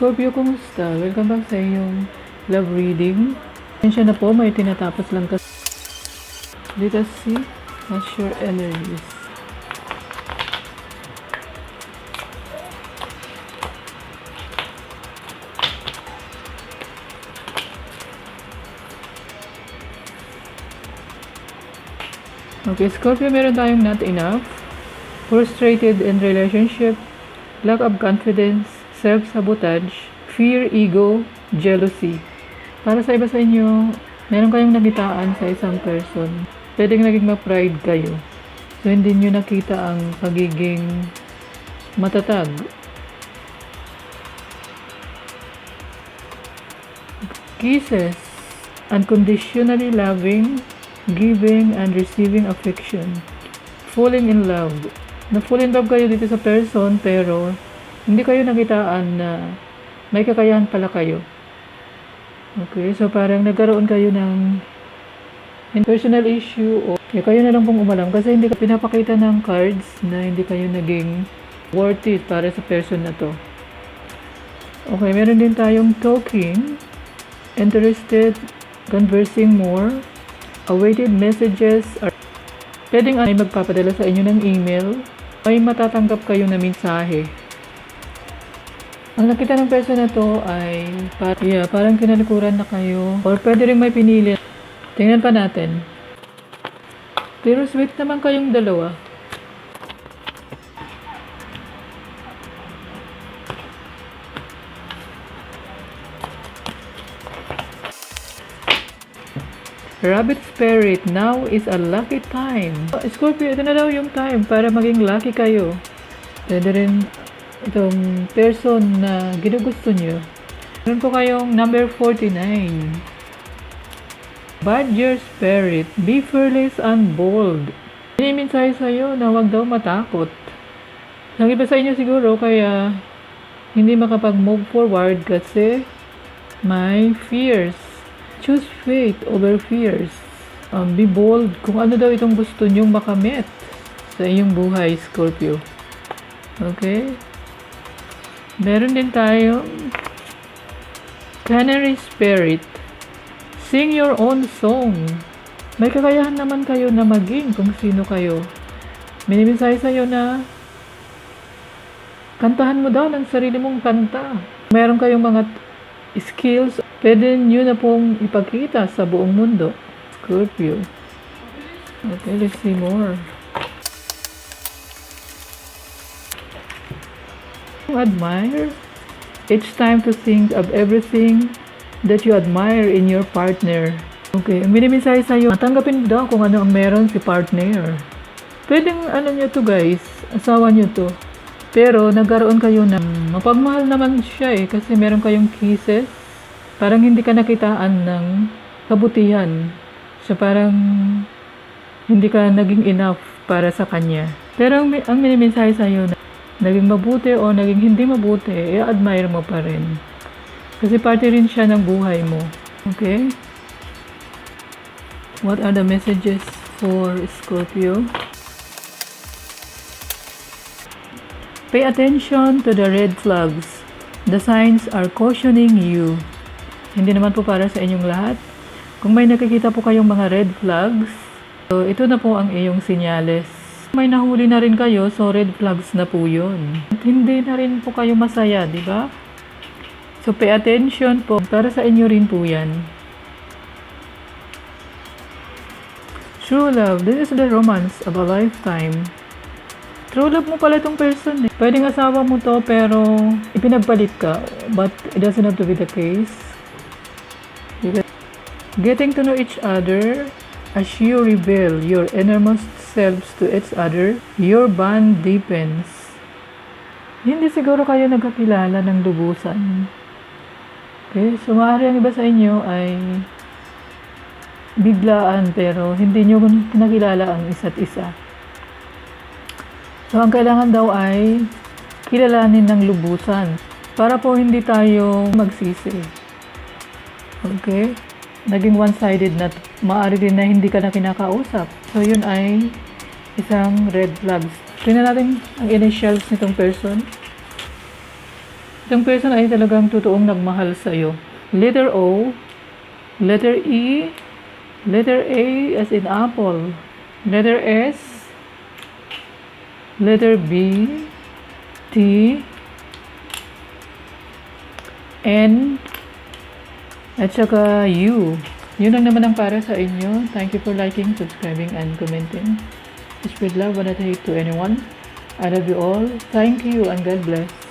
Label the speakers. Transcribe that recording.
Speaker 1: Scorpio, kumusta? Welcome back sa iyong love reading. Tensya na po, may tinatapos lang kasi. Let us see what's your energies. Okay, Scorpio, meron tayong not enough, frustrated in relationship, lack of confidence, self-sabotage, fear, ego, jealousy. Para sa iba sa inyo, meron kayong nakitaan sa isang person. Pwedeng naging ma-pride kayo. So, hindi nyo nakita ang pagiging matatag. Kisses, unconditionally loving, giving and receiving affection. Falling in love. Na-fall in love kayo dito sa person, pero hindi kayo nakitaan na may kakayahan pala kayo. Okay, so parang nagkaroon kayo ng personal issue o kayo na lang pong umalam kasi hindi ka pinapakita ng cards na hindi kayo naging worth it para sa person na to. Okay, meron din tayong talking, interested, conversing more, awaited messages, or pwedeng ay magpapadala sa inyo ng email, may matatanggap kayo na mensahe. Ang nakita ng person na to ay parang kinalikuran na kayo or pwede rin may pinili. Tingnan pa natin. Pero sweet naman kayong dalawa. Rabbit Spirit, now is a lucky time. Scorpio, ito na daw yung time para maging lucky kayo. Pwede rin itong person na ginugusto nyo. Meron po kayong number 49. Badger Spirit, be fearless and bold. Hiniminsahe sa'yo na huwag daw matakot. Ang iba sa inyo siguro kaya hindi makapag-move forward kasi may fears. Choose faith over fears. Be bold kung ano daw itong gusto nyong makamit sa iyong buhay, Scorpio. Okay? Meron din tayo Canary Spirit. Sing your own song. May kakayahan naman kayo na maging kung sino kayo. Miniminsahe sa'yo na kantahan mo daw ng sarili mong kanta. Meron kayong mga skills, pwede nyo na pong ipakita sa buong mundo. Scorpio. Okay, let's see more. Admire. It's time to think of everything that you admire in your partner. Okay, ang miniminsahe sa'yo, tanggapin mo daw kung ano ang meron si partner. Pwedeng ano nyo to guys, asawa nyo to. Pero nagkaroon kayo ng mapagmahal naman siya kasi meron kayong kisses. Parang hindi ka nakitaan ng kabutihan. So parang hindi ka naging enough para sa kanya. Pero ang minimensahe sa'yo na naging mabuti o naging hindi mabuti, i-admire mo pa rin. Kasi parte rin siya ng buhay mo. Okay? What are the messages for Scorpio? Pay attention to the red flags. The signs are cautioning you. Hindi naman po para sa inyong lahat. Kung may nakikita po kayong mga red flags, so ito na po ang iyong senyales. May nahuli na rin kayo, so red flags na po yun. At hindi na rin po kayo masaya, di ba? So pay attention po, para sa inyo rin po yan. True love, this is the romance of a lifetime. True love mo pala itong person. Pwedeng asawa mo to pero ipinagpalit ka, but it doesn't have to be the case. Getting to know each other as you reveal your innermost selves to each other, your bond deepens. Hindi siguro kayo nagkakilala ng lubusan. Okay, so maaari ang iba sa inyo ay biglaan pero hindi nyo nakilala ang isa't isa. So ang kailangan daw ay kilalanin ng lubusan para po hindi tayo magsisi. Okay? Naging one-sided na maaari din na hindi ka na kinakausap. So yun ay isang red flags. Tingnan natin ang initials nitong person. Isang person ay talagang totoong nagmahal sa'yo. Letter O, letter E, letter A as in apple, letter S, letter B, T, N, at saka U. Yun lang naman ang para sa inyo. Thank you for liking, subscribing, and commenting. Spread love and not hate to anyone. I love you all. Thank you and God bless.